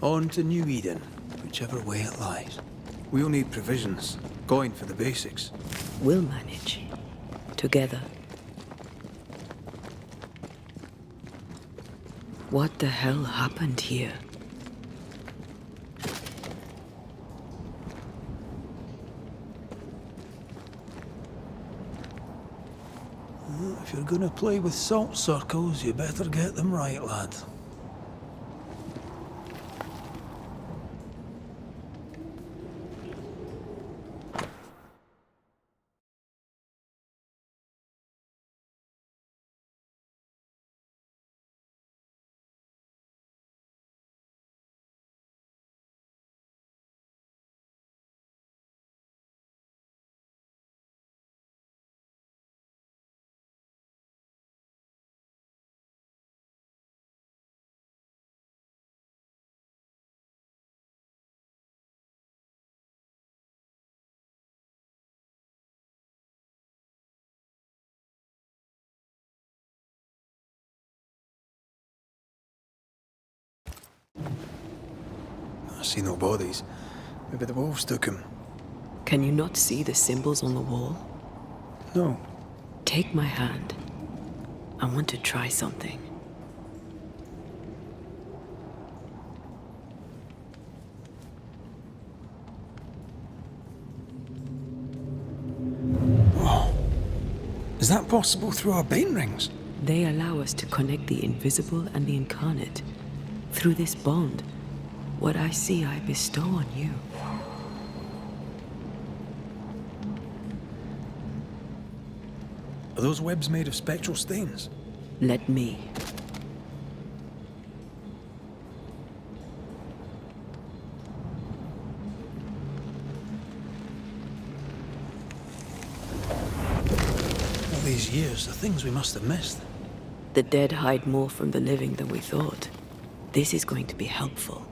On to New Eden, whichever way it lies. We'll need provisions, going for the basics. We'll manage. Together. What the hell happened here? If you're gonna play with salt circles, you better get them right, lad. I see no bodies. Maybe the wolves took him. Can you not see the symbols on the wall? No. Take my hand. I want to try something. Whoa. Is that possible through our bane rings? They allow us to connect the invisible and the incarnate. Through this bond, what I see I bestow on you. Are those webs made of spectral stains? Let me. All these years, the things we must have missed. The dead hide more from the living than we thought. This is going to be helpful.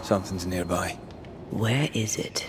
Something's nearby. Where is it?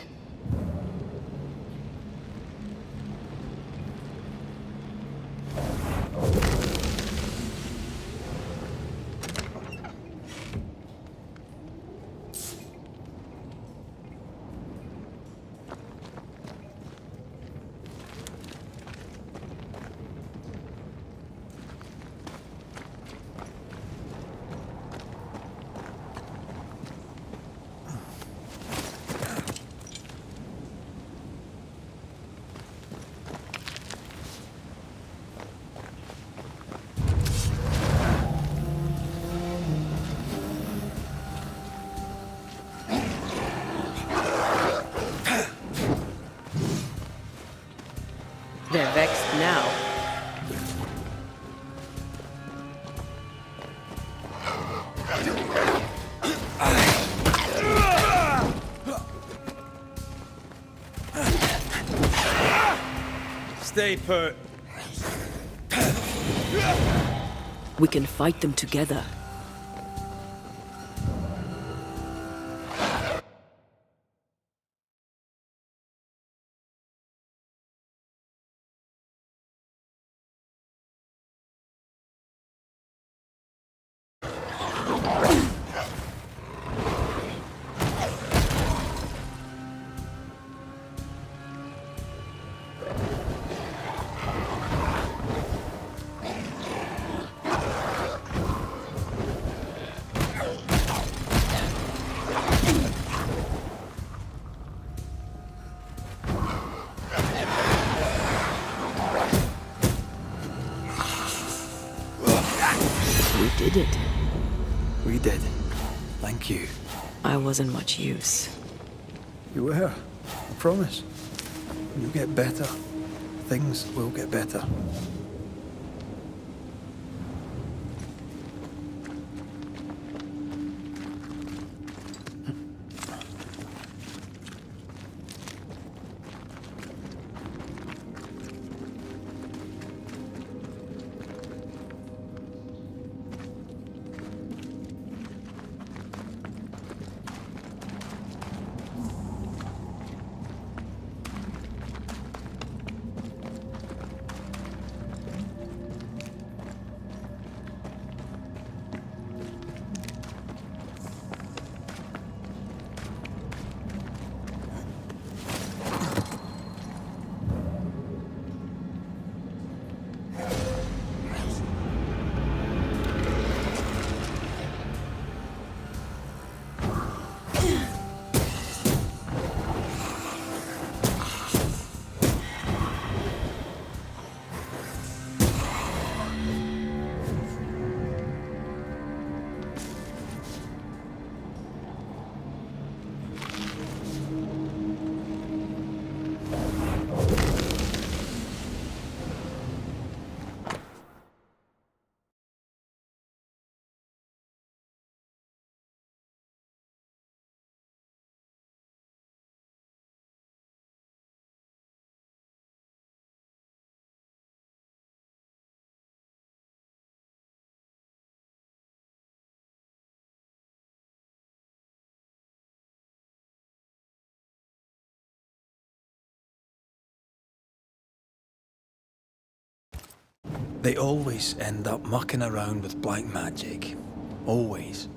They're vexed now. Stay put. We can fight them together. We did it. We did. Thank you. I wasn't much use. You were. I promise. You'll get better. Things will get better. They always end up mucking around with black magic. Always.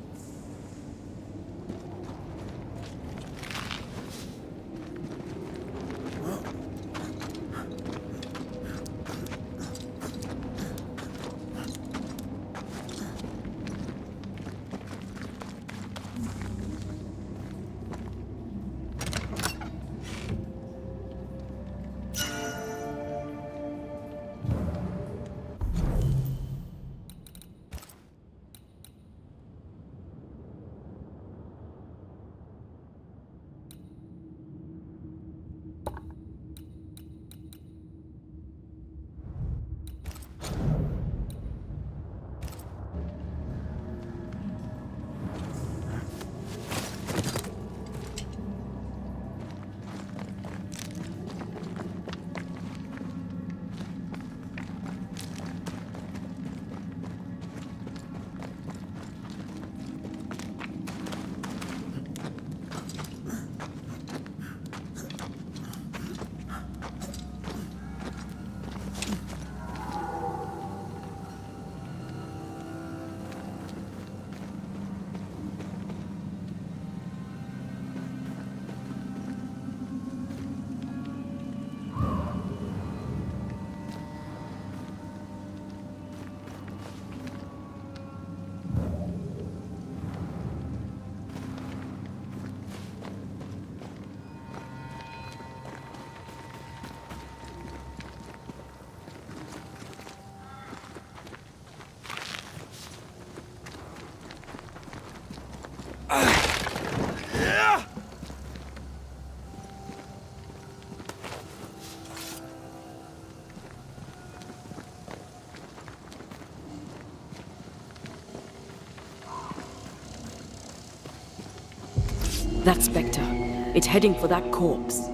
That spectre. It's heading for that corpse.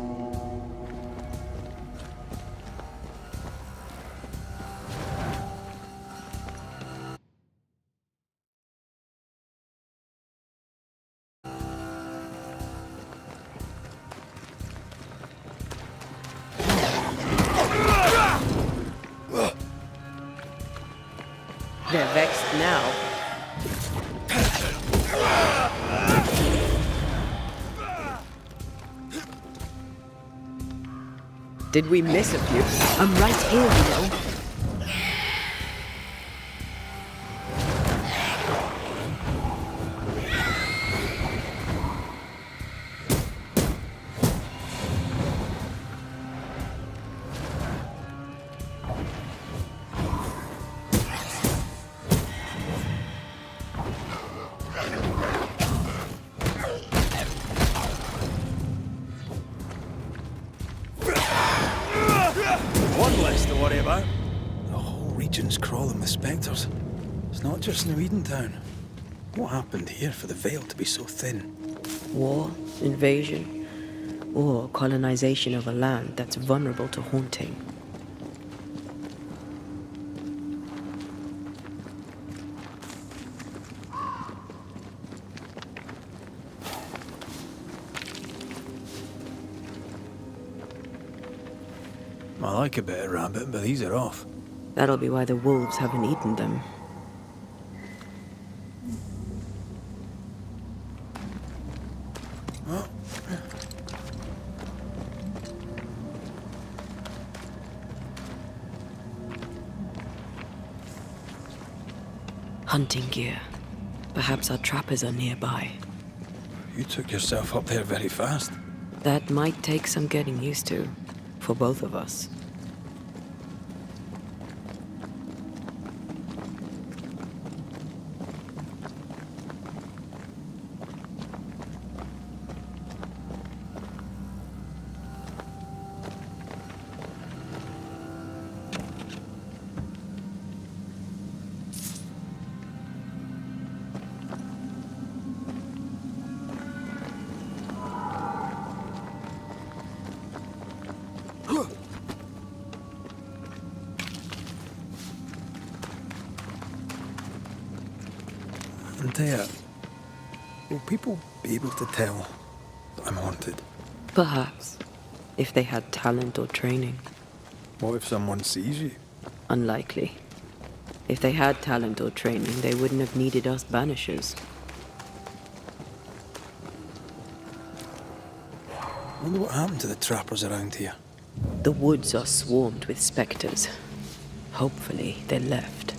They're vexed now. Did we miss a few? I'm right here, you know. about? The whole region's crawling with spectres. It's not just New Eden Town. What happened here for the veil to be so thin? War, invasion, or colonization of a land that's vulnerable to haunting. I like a bit of rabbit, but these are off. That'll be why the wolves haven't eaten them. Oh. Hunting gear. Perhaps our trappers are nearby. You took yourself up there very fast. That might take some getting used to, for both of us. Antea, will people be able to tell that I'm haunted? Perhaps, if they had talent or training. What if someone sees you? Unlikely. If they had talent or training, they wouldn't have needed us banishers. Wonder what happened to the trappers around here. The woods are swarmed with spectres. Hopefully, they left.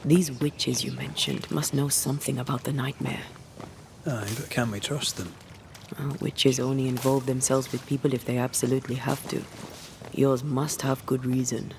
These witches you mentioned must know something about the nightmare. Aye, but can we trust them? Witches only involve themselves with people if they absolutely have to. Yours must have good reason.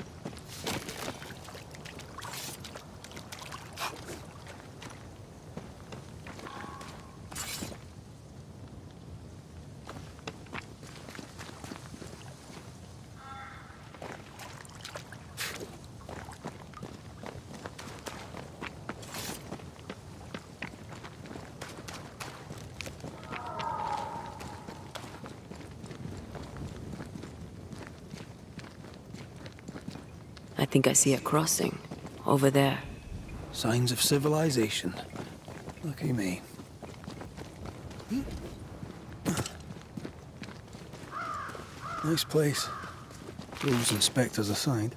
I think I see a crossing. Over there. Signs of civilization. Lucky me. Nice place. Wolves and spectres aside.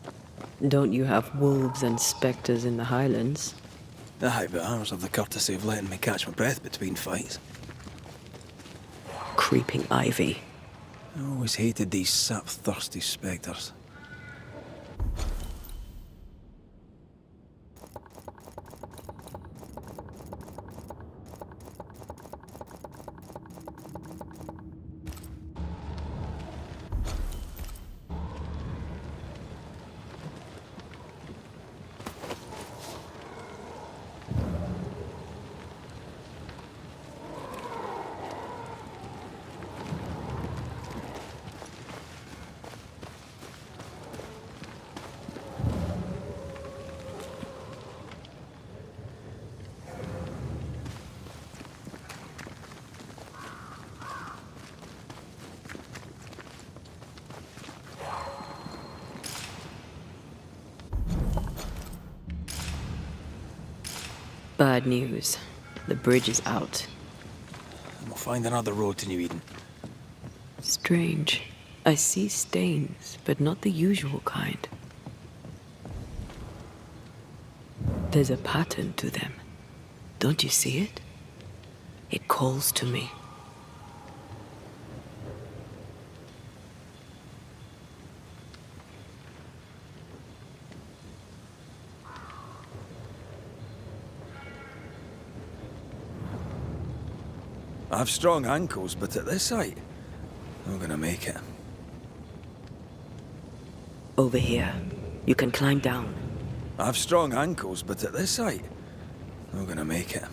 Don't you have wolves and spectres in the Highlands? Aye, but ours have the courtesy of letting me catch my breath between fights. Creeping ivy. I always hated these sap-thirsty spectres. Bad news. The bridge is out. And we'll find another road to New Eden. Strange. I see stains, but not the usual kind. There's a pattern to them. Don't you see it? It calls to me. I have strong ankles, but at this height, I'm gonna make it. Over here. You can climb down. I have strong ankles, but at this height, I'm gonna make it.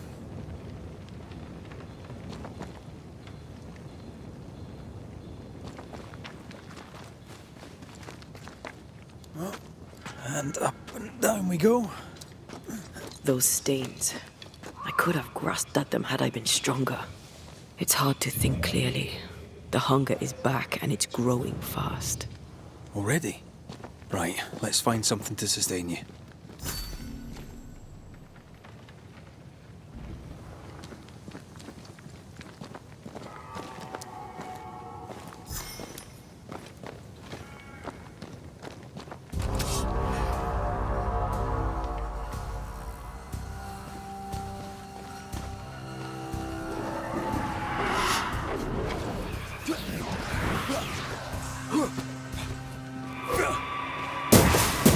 Well, and up and down we go. Those stains. I could have grasped at them had I been stronger. It's hard to think clearly. The hunger is back and it's growing fast. Already? Right, let's find something to sustain you.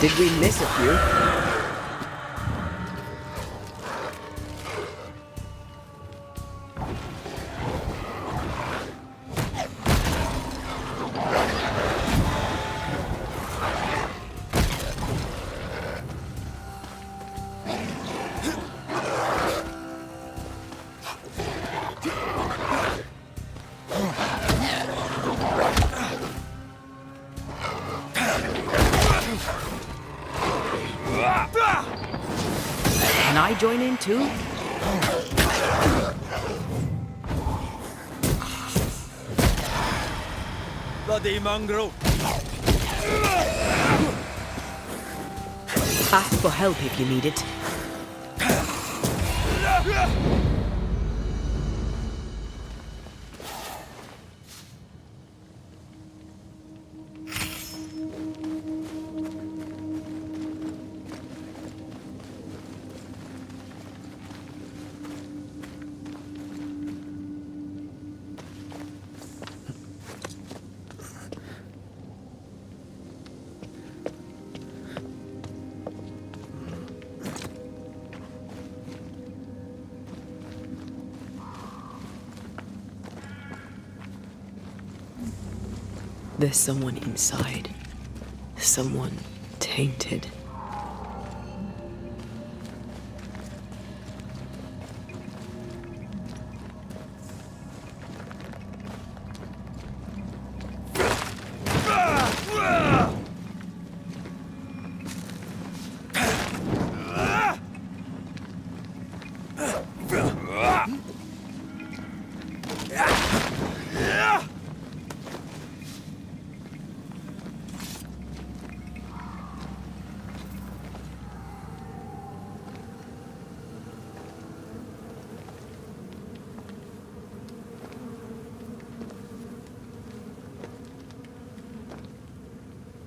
Did we miss a few? Can I join in too? Bloody mongrel! Ask for help if you need it. There's someone inside. Someone tainted.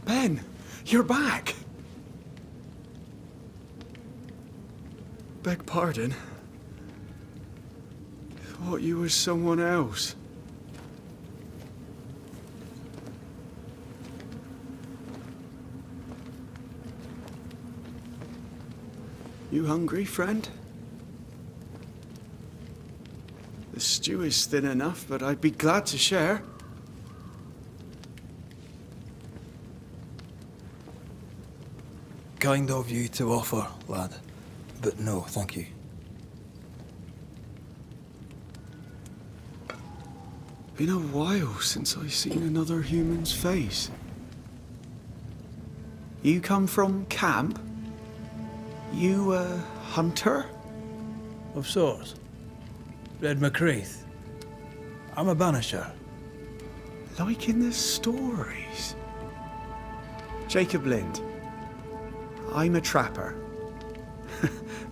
Ben, you're back. Beg pardon. Thought you was someone else. You hungry, friend? The stew is thin enough, but I'd be glad to share. Kind of you to offer, lad. But no, thank you. Been a while since I've seen another human's face. You come from camp? You a hunter? Of sorts. Red McCraith. I'm a banisher. Like in the stories. Jacob Lind. I'm a trapper.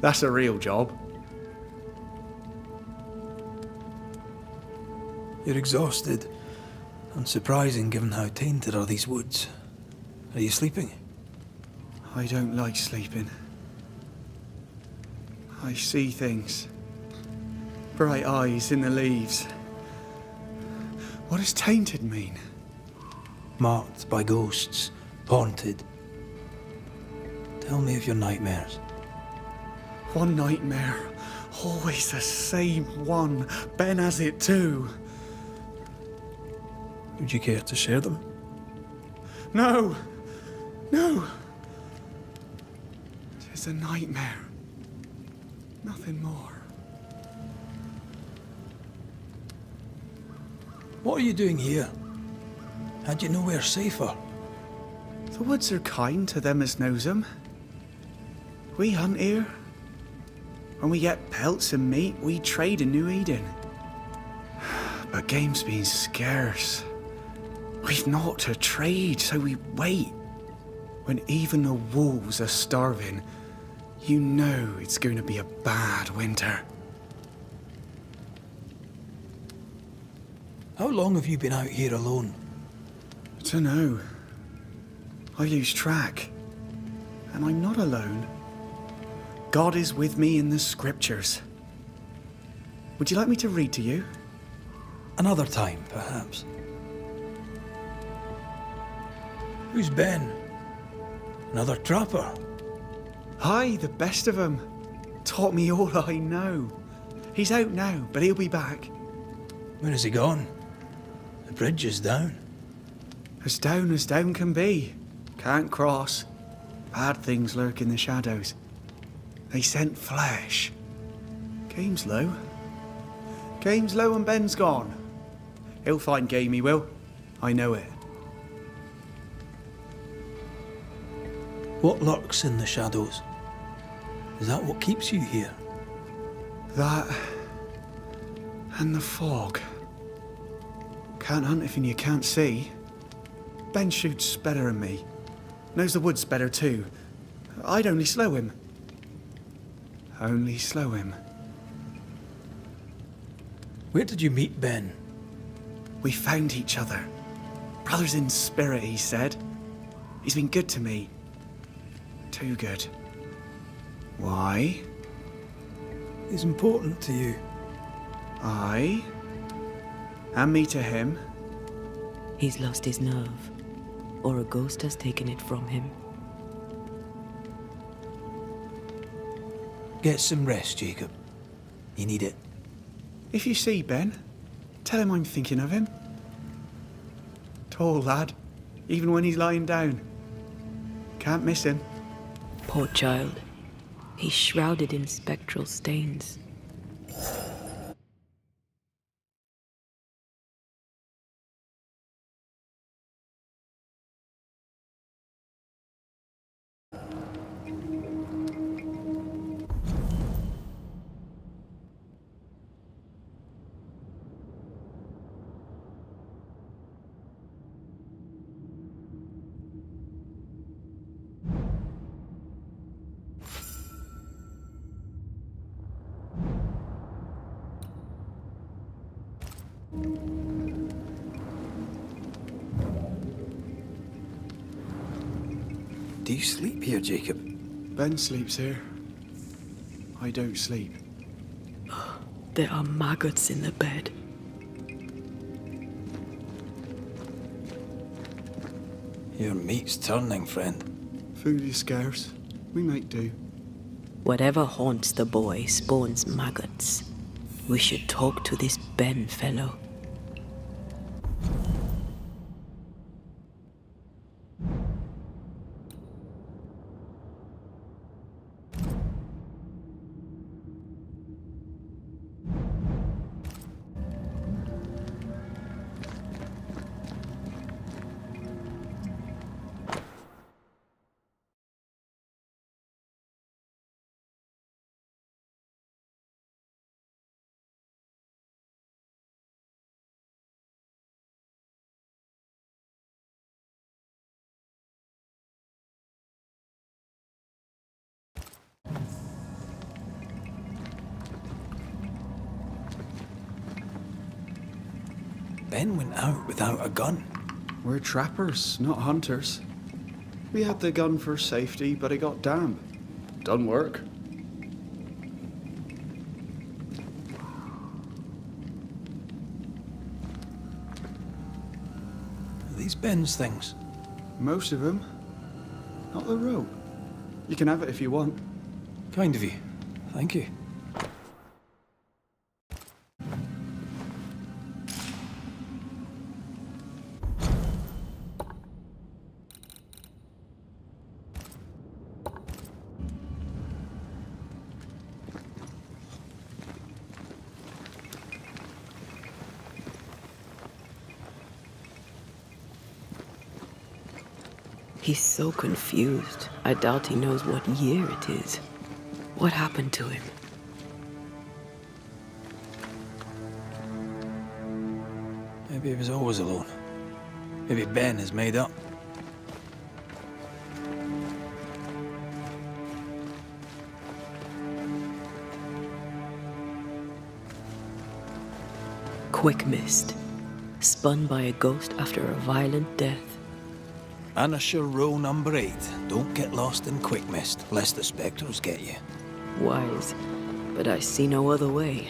That's a real job. You're exhausted. Unsurprising given how tainted are these woods. Are you sleeping? I don't like sleeping. I see things. Bright eyes in the leaves. What does tainted mean? Marked by ghosts. Haunted. Tell me of your nightmares. One nightmare. Always the same one. Ben has it too. Would you care to share them? No! No! It's a nightmare. Nothing more. What are you doing here? Had you nowhere safer? The woods are kind to them as knows 'em. We hunt here. When we get pelts and meat, we trade in New Eden. But game's been scarce. We've naught to trade, so we wait. When even the wolves are starving, you know it's going to be a bad winter. How long have you been out here alone? Dunno. I lose track. And I'm not alone. God is with me in the scriptures. Would you like me to read to you? Another time, perhaps. Who's Ben? Another trapper? Aye, the best of 'em. Taught me all I know. He's out now, but he'll be back. When is he gone? The bridge is down. As down can be. Can't cross. Bad things lurk in the shadows. They scent flesh. Game's low. Game's low and Ben's gone. He'll find game, he will. I know it. What lurks in the shadows? Is that what keeps you here? That and the fog. Can't hunt if you can't see. Ben shoots better than me. Knows the woods better too. I'd only slow him. Only slow him. Where did you meet Ben? We found each other. Brothers in spirit, he said. He's been good to me. Too good. Why? He's important to you. I? And me to him? He's lost his nerve, or a ghost has taken it from him. Get some rest, Jacob. You need it. If you see Ben, tell him I'm thinking of him. Tall lad, even when he's lying down. Can't miss him. Poor child. He's shrouded in spectral stains. Do you sleep here, Jacob? Ben sleeps here. I don't sleep. There are maggots in the bed. Your meat's turning, friend. Food is scarce. We make do. Whatever haunts the boy spawns maggots. We should talk to this Ben fellow. Ben went out without a gun. We're trappers, not hunters. We had the gun for safety, but it got damp. Done work. Are these Ben's things? Most of them. Not the rope. You can have it if you want. Kind of you. Thank you. He's so confused. I doubt he knows what year it is. What happened to him? Maybe he was always alone. Maybe Ben is made up. Quick mist. Spun by a ghost after a violent death. Banisher row number 8. Don't get lost in quick mist, lest the spectres get you. Wise, but I see no other way.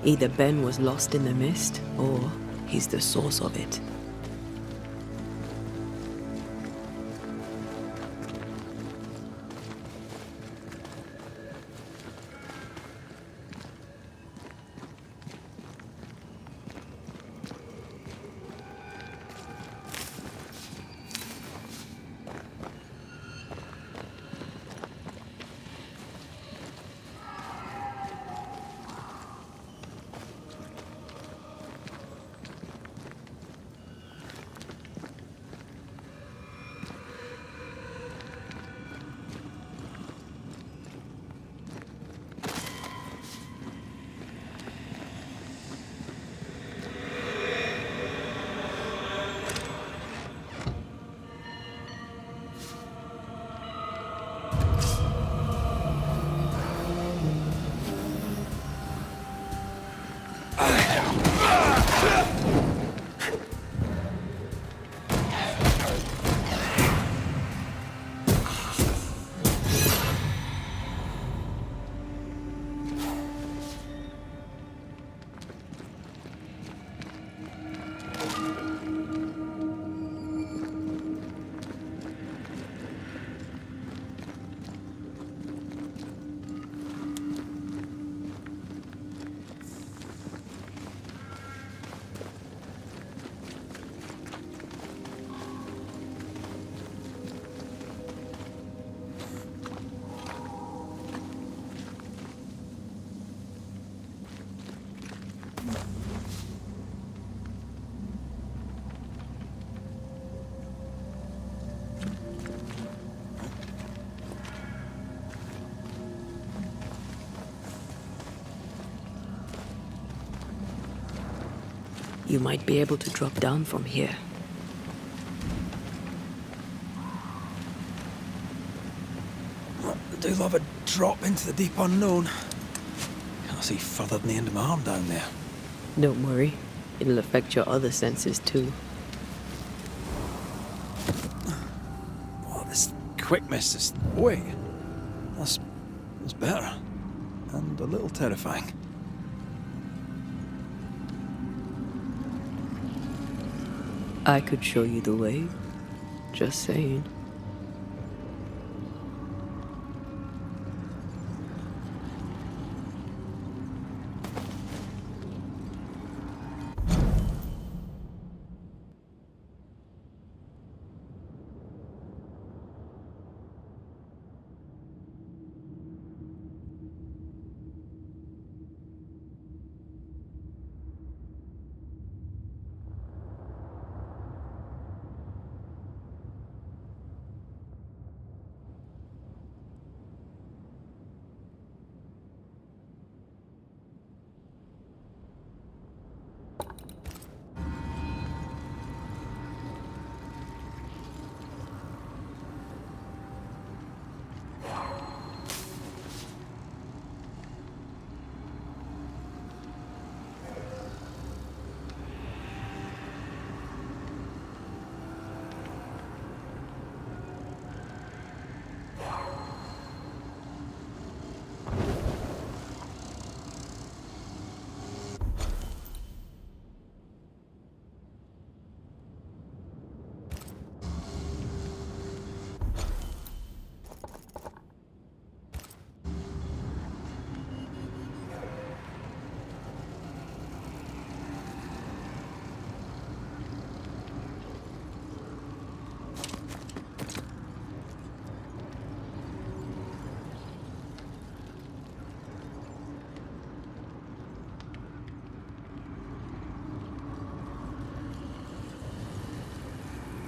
Either Ben was lost in the mist, or he's the source of it. You might be able to drop down from here. I do love a drop into the deep unknown. Can't see further than the end of my arm down there. Don't worry. It'll affect your other senses too. Oh, this quickness is... Wait. That's better. And a little terrifying. I could show you the way. Just saying.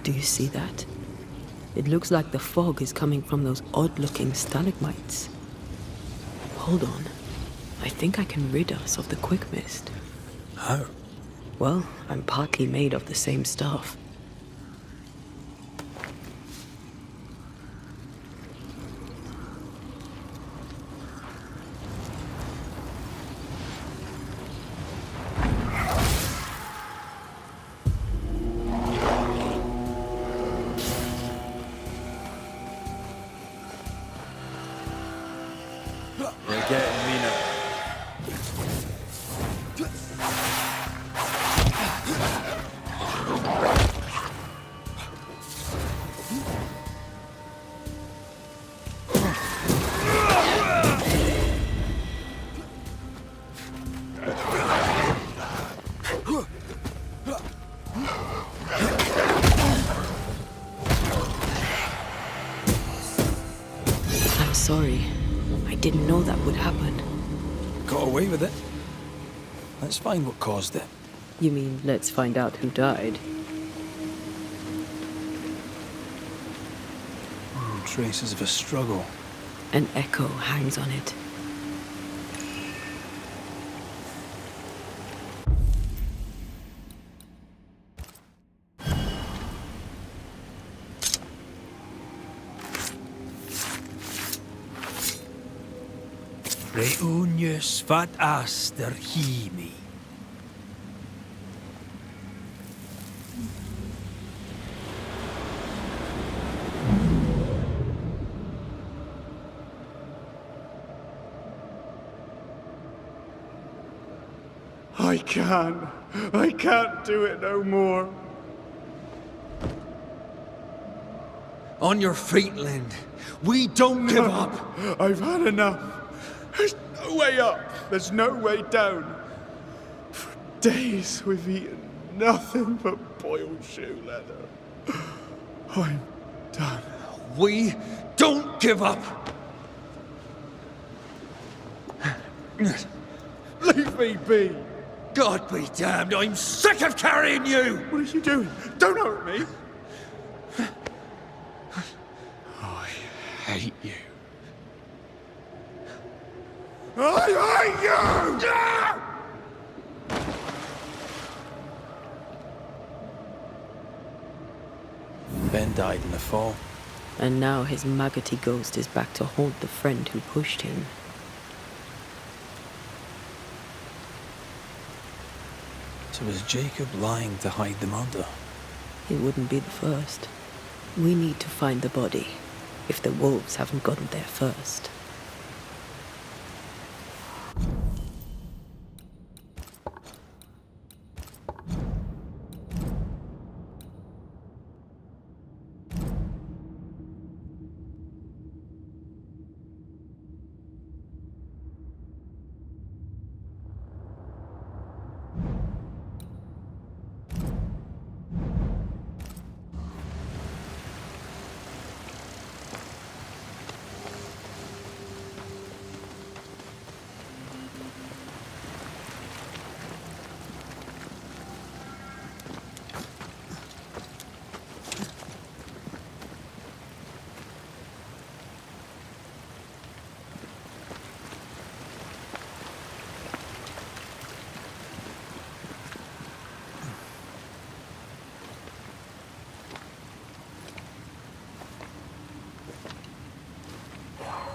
Do you see that? It looks like the fog is coming from those odd-looking stalagmites. Hold on. I think I can rid us of the quick mist. How? Well, I'm partly made of the same stuff. You're getting me now. I'm sorry. I didn't know that would happen. Got away with it. Let's find what caused it. You mean, let's find out who died? Traces of a struggle. An echo hangs on it. Reunius vat aster himi. I can't do it no more. On your feet, Lind. We don't give up. I've had enough. There's no way up. There's no way down. For days we've eaten nothing but boiled shoe leather. I'm done. We don't give up. Leave me be. God be damned, I'm sick of carrying you! What are you doing? Don't hurt me. I hate you. I hate you! died in the fall. And now his maggoty ghost is back to haunt the friend who pushed him. So was Jacob lying to hide the murder? He wouldn't be the first. We need to find the body, if the wolves haven't gotten there first.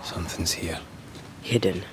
Something's here. Hidden.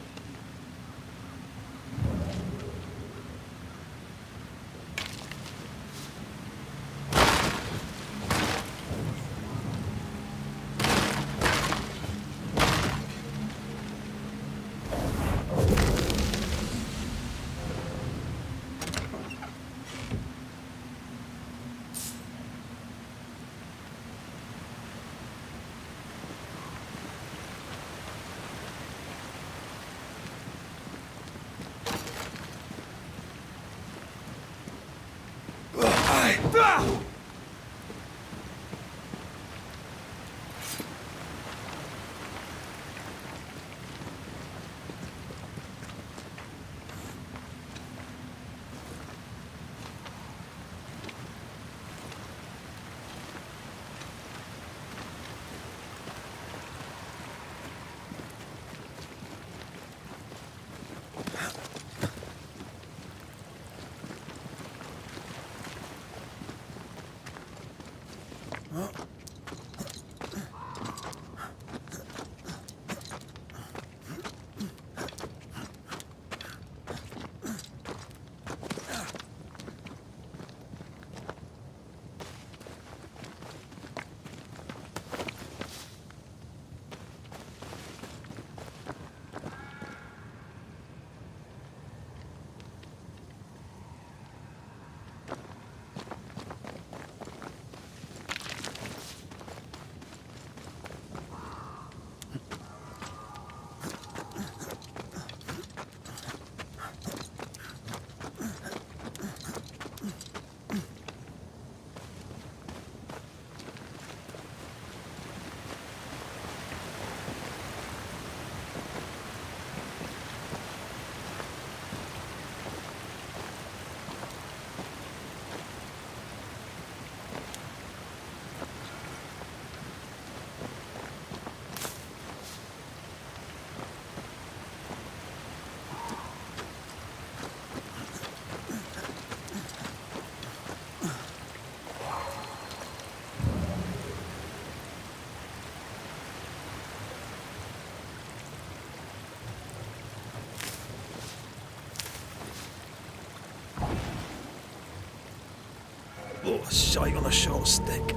Oh, a shite on a short stick.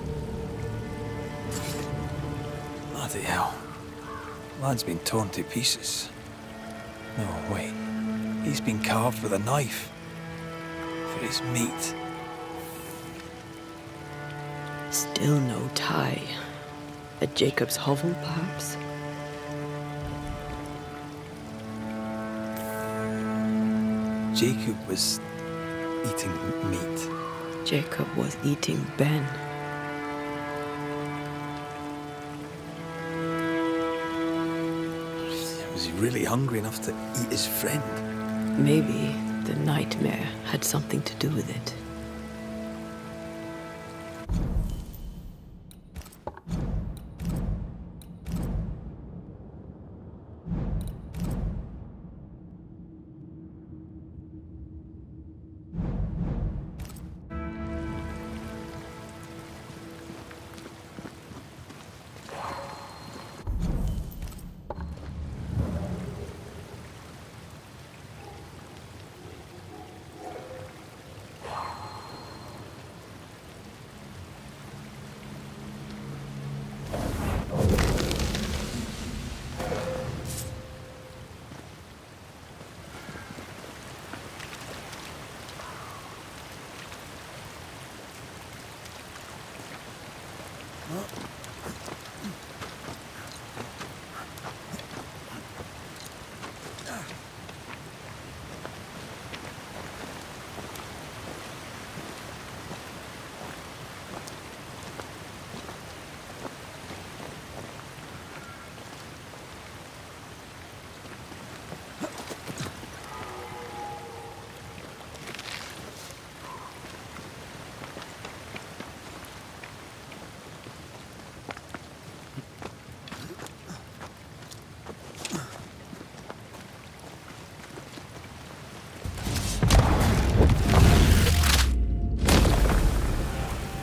Bloody hell. Lad's been torn to pieces. No, wait. He's been carved with a knife. For his meat. Still no tie. At Jacob's hovel, perhaps? Jacob was eating meat. Jacob was eating Ben. Was he really hungry enough to eat his friend? Maybe the nightmare had something to do with it.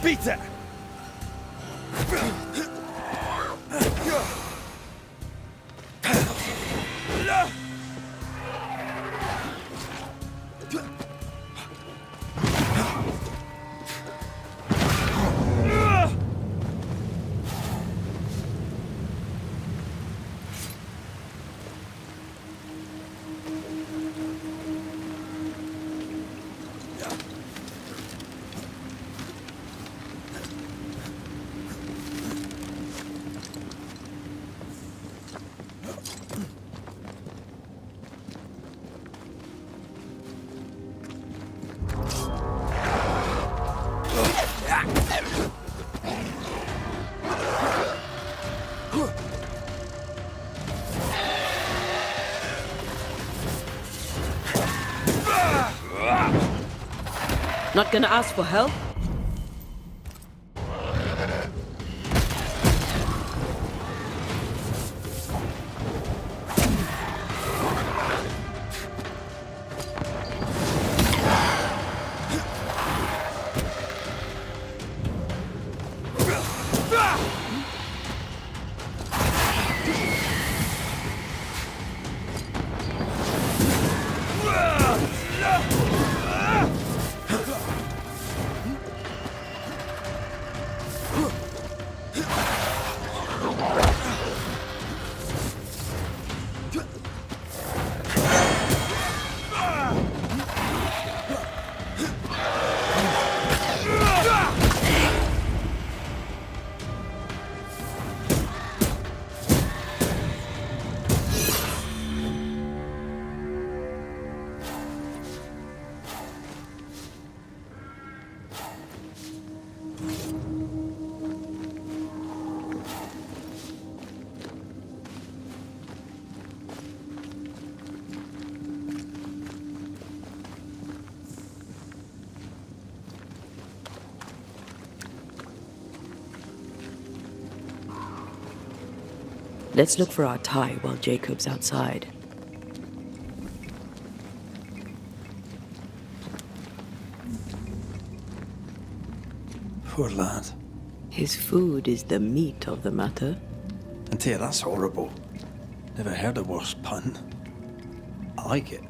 Beat it! Not gonna ask for help? Let's look for our tie while Jacob's outside. Poor lad. His food is the meat of the matter. Antea, that's horrible. Never heard a worse pun. I like it.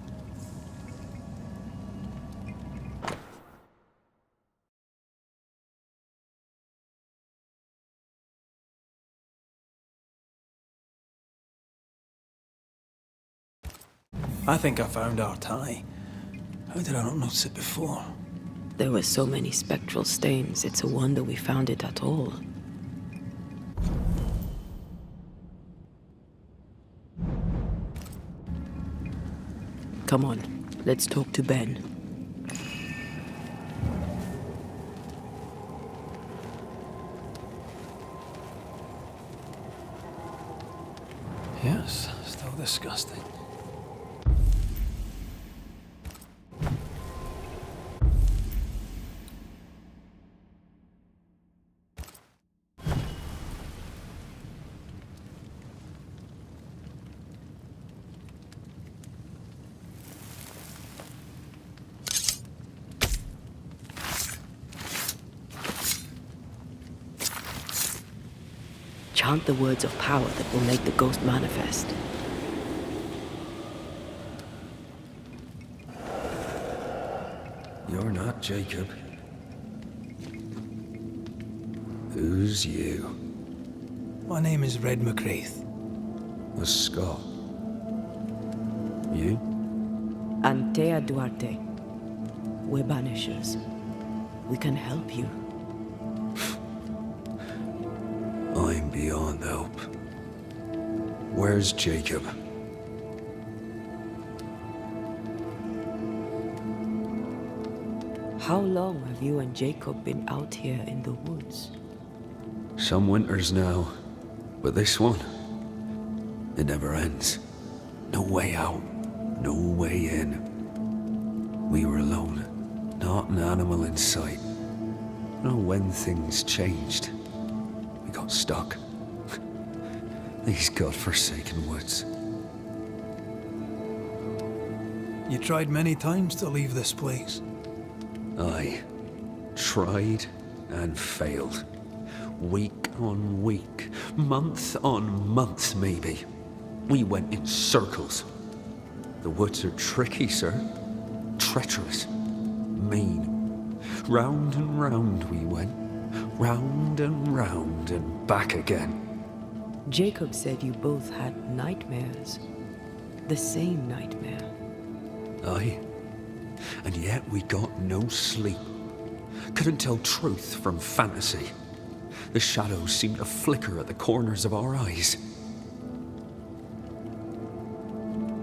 I think I found our tie. How did I not notice it before? There were so many spectral stains, it's a wonder we found it at all. Come on, let's talk to Ben. Yes, still disgusting. Chant the words of power that will make the ghost manifest. You're not Jacob. Who's you? My name is Red McCraith. A Scot. You? Antea Duarte. We're banishers. We can help you. I'm beyond help. Where's Jacob? How long have you and Jacob been out here in the woods? Some winters now, but this one, it never ends. No way out, no way in. We were alone, not an animal in sight. I don't know when things changed. We got stuck. These godforsaken woods. You tried many times to leave this place. I tried and failed. Week on week, month on month maybe. We went in circles. The woods are tricky, sir. Treacherous. Mean. Round and round we went. Round and back again. Jacob said you both had nightmares. The same nightmare. Aye. And yet we got no sleep. Couldn't tell truth from fantasy. The shadows seemed to flicker at the corners of our eyes.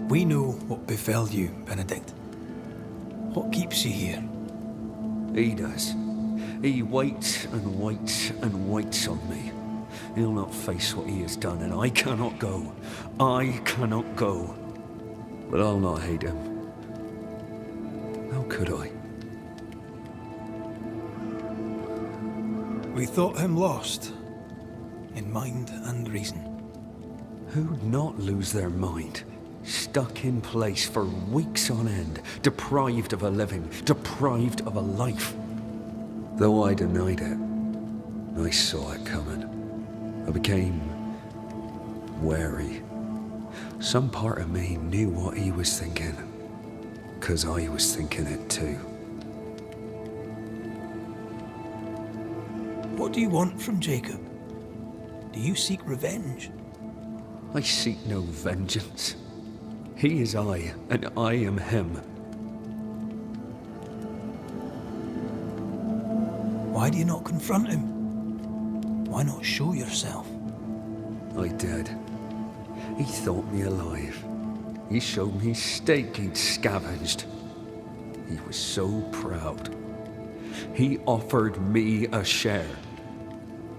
We know what befell you, Benedict. What keeps you here? He does. He waits and waits and waits on me. He'll not face what he has done, and I cannot go. I cannot go. But I'll not hate him. How could I? We thought him lost, in mind and reason. Who'd not lose their mind? Stuck in place for weeks on end, deprived of a living, deprived of a life. Though I denied it, I saw it coming. I became wary. Some part of me knew what he was thinking, 'cause I was thinking it too. What do you want from Jacob? Do you seek revenge? I seek no vengeance. He is I, and I am him. Why do you not confront him? Why not show yourself? I did. He thought me alive. He showed me steak he'd scavenged. He was so proud. He offered me a share.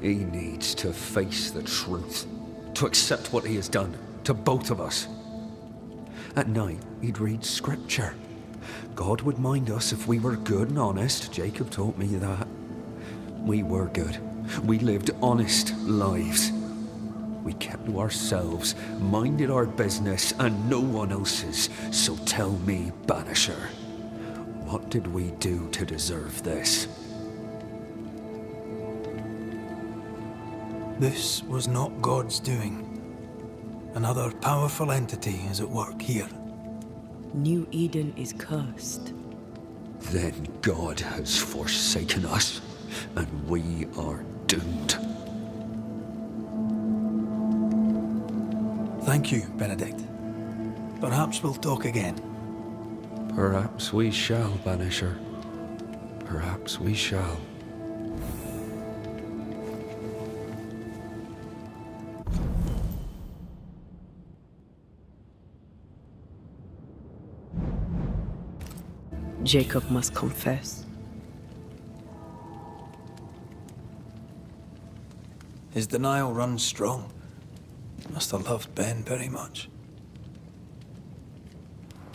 He needs to face the truth, to accept what he has done to both of us. At night, he'd read scripture. God would mind us if we were good and honest. Jacob taught me that. We were good. We lived honest lives. We kept to ourselves, minded our business and no one else's. So tell me, Banisher, what did we do to deserve this? This was not God's doing. Another powerful entity is at work here. New Eden is cursed. Then God has forsaken us, and we are doomed. Thank you, Benedict. Perhaps we'll talk again. Perhaps we shall, Banisher. Perhaps we shall. Jacob must confess. His denial runs strong. Must have loved Ben very much.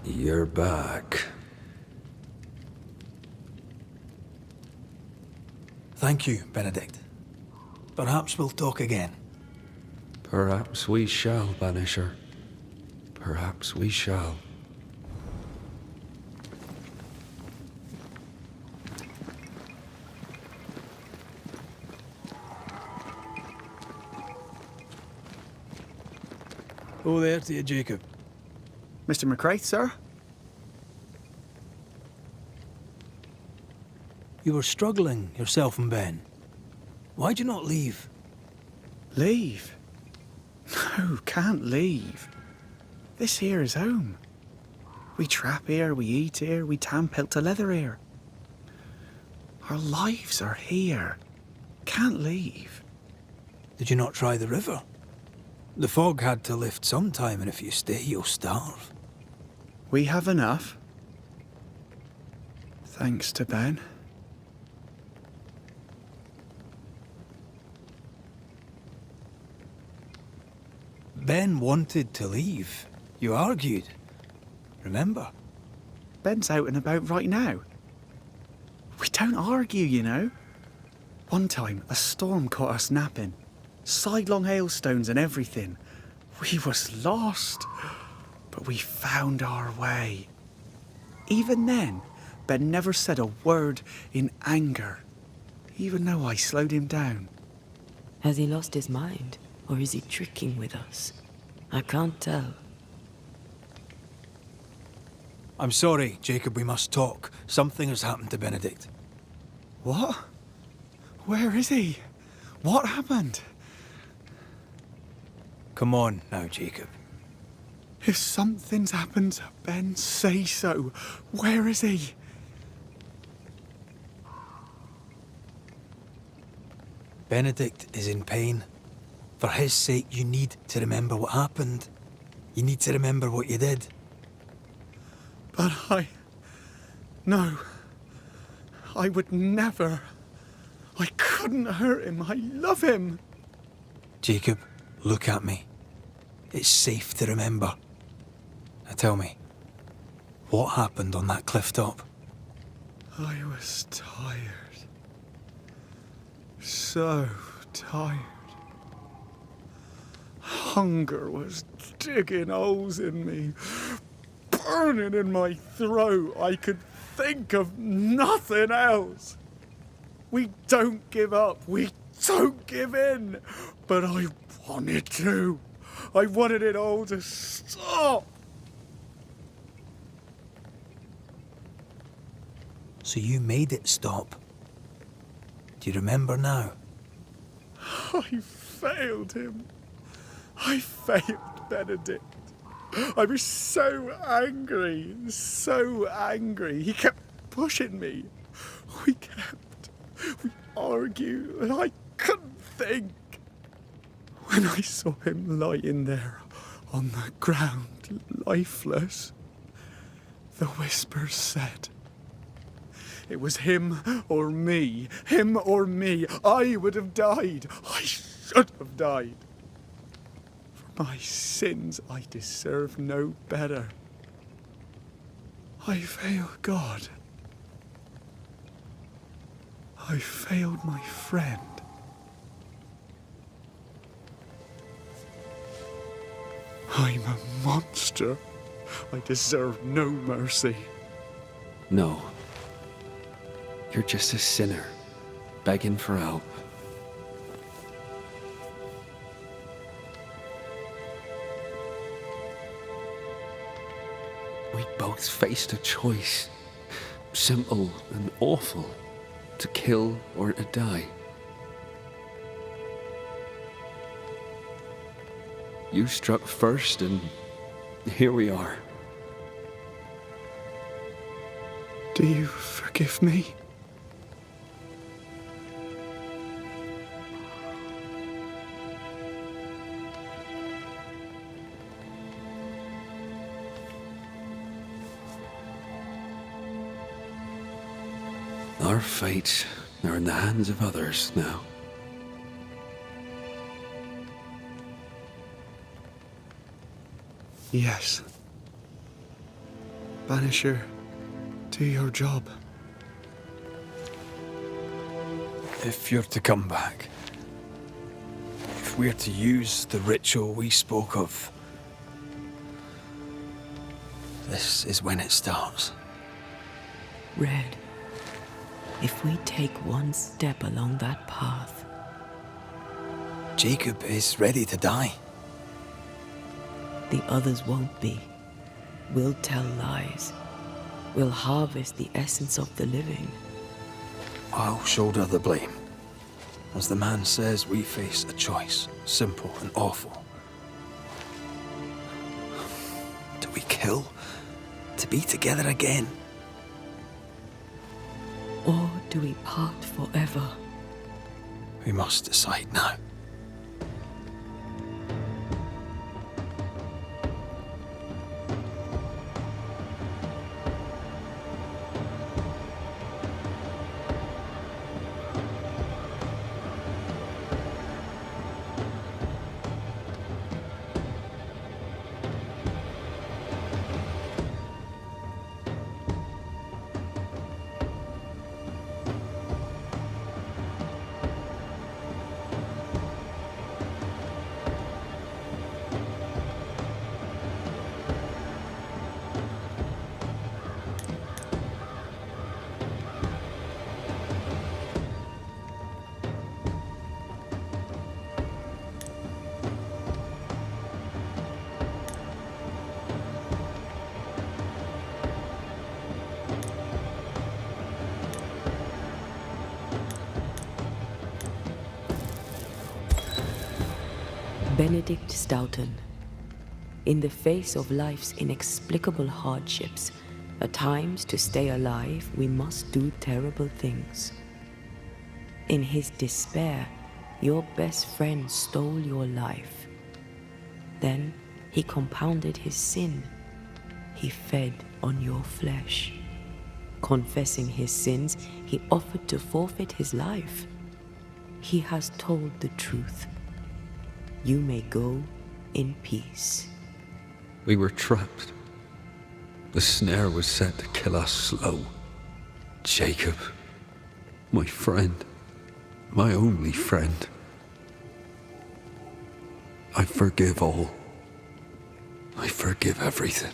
You're back. Thank you, Benedict. Perhaps we'll talk again. Perhaps we shall, Banisher. Perhaps we shall. Oh, there to you, Jacob. Mr. McCraith, sir? You were struggling, yourself and Ben. Why'd you not leave? Leave? No, can't leave. This here is home. We trap here, we eat here, we tan pelt to leather here. Our lives are here. Can't leave. Did you not try the river? The fog had to lift sometime, and if you stay, you'll starve. We have enough. Thanks to Ben. Ben wanted to leave. You argued. Remember? Ben's out and about right now. We don't argue, you know. One time, a storm caught us napping. Sidelong hailstones and everything. We was lost. But we found our way. Even then, Ben never said a word in anger. even though I slowed him down. Has he lost his mind, or is he tricking with us? I can't tell. I'm sorry, Jacob, we must talk. Something has happened to Benedict. What? Where is he? What happened? Come on now, Jacob. If something's happened to Ben, say so. Where is he? Benedict is in pain. For his sake, you need to remember what happened. You need to remember what you did. But No. I would never. I couldn't hurt him. I love him. Jacob, look at me. It's safe to remember. Now tell me, what happened on that cliff top? I was tired. So tired. Hunger was digging holes in me, burning in my throat. I could think of nothing else. We don't give up. We don't give in. But I wanted to. I wanted it all to stop. So you made it stop. Do you remember now? I failed him. I failed Benedict. I was so angry, so angry. He kept pushing me. We argued, and I couldn't think. When I saw him lying there on the ground, lifeless, the whispers said, it was him or me. Him or me. I would have died. I should have died. For my sins, I deserve no better. I failed God. I failed my friend. I'm a monster. I deserve no mercy. No. You're just a sinner, begging for help. We both faced a choice, simple and awful, to kill or to die. You struck first, and here we are. Do you forgive me? Our fates are in the hands of others now. Yes. Banisher, do your job. If you're to come back, if we're to use the ritual we spoke of, this is when it starts. Red, if we take one step along that path, Jacob is ready to die. the others won't be. We'll tell lies. We'll harvest the essence of the living. I'll shoulder the blame. As the man says, we face a choice, simple and awful. Do we kill to be together again? Or do we part forever? We must decide now. Benedict Stoughton. In the face of life's inexplicable hardships, at times to stay alive, we must do terrible things. In his despair, your best friend stole your life. Then he compounded his sin. He fed on your flesh. Confessing his sins, he offered to forfeit his life. He has told the truth. You may go in peace. We were trapped. The snare was set to kill us slow. Jacob, my friend, my only friend. I forgive all. I forgive everything.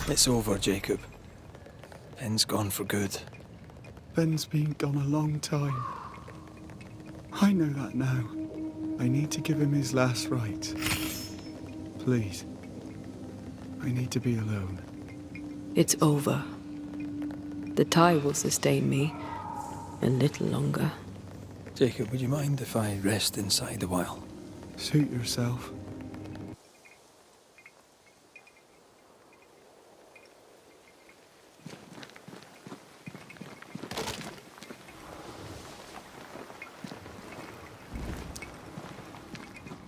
It's over, Jacob. Ben's gone for good. Ben's been gone a long time. I know that now. I need to give him his last rites. Please. I need to be alone. It's over. The tie will sustain me a little longer. Jacob, would you mind if I rest inside a while? Suit yourself.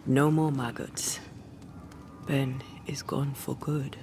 No more maggots. Ben is gone for good.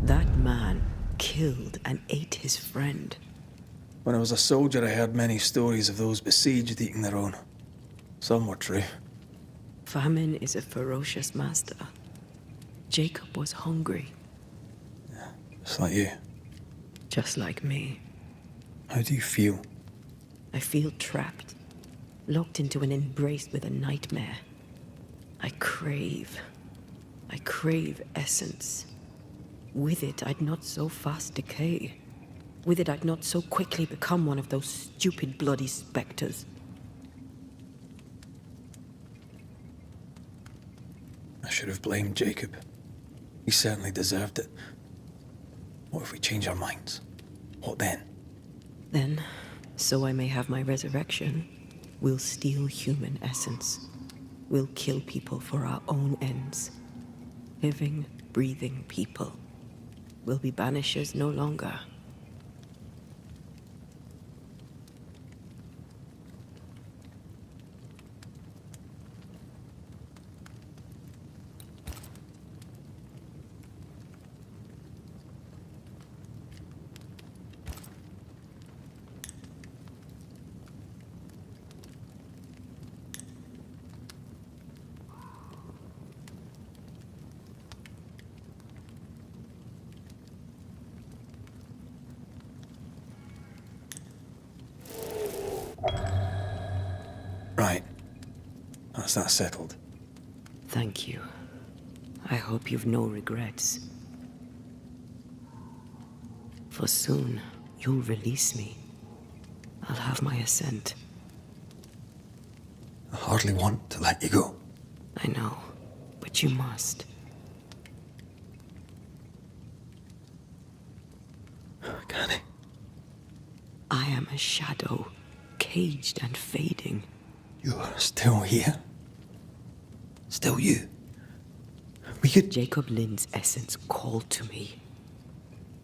That man killed and ate his friend. When I was a soldier, I heard many stories of those besieged eating their own. Some were true. Famine is a ferocious master. Jacob was hungry. Just like you. Just like me. How do you feel? I feel trapped, locked into an embrace with a nightmare. I crave essence. With it, I'd not so fast decay. With it, I'd not so quickly become one of those stupid bloody specters. I should have blamed Jacob. He certainly deserved it. What if we change our minds? What then? Then, so I may have my resurrection, we'll steal human essence. We'll kill people for our own ends. Living, breathing people. will be banishers no longer. Right. That's that settled. Thank you. I hope you've no regrets. For soon, you'll release me. I'll have my assent. I hardly want to let you go. I know, but you must. Can I? I am a shadow, caged and fading. You're still here? Still you? We could... Jacob Lind's essence called to me.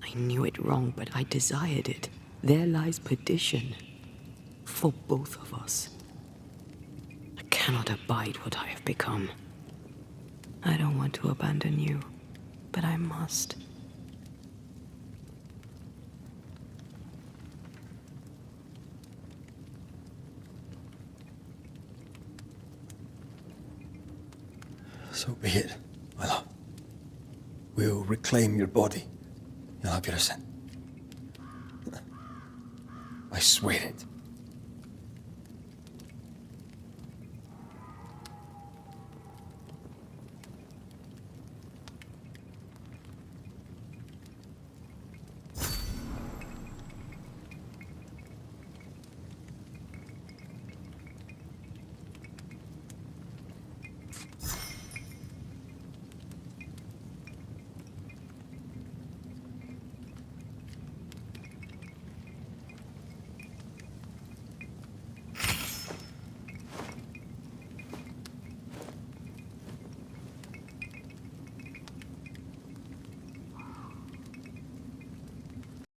I knew it wrong, but I desired it. There lies perdition. For both of us. I cannot abide what I have become. I don't want to abandon you, but I must. So be it, my love. We'll reclaim your body. You'll have your assent. I swear it.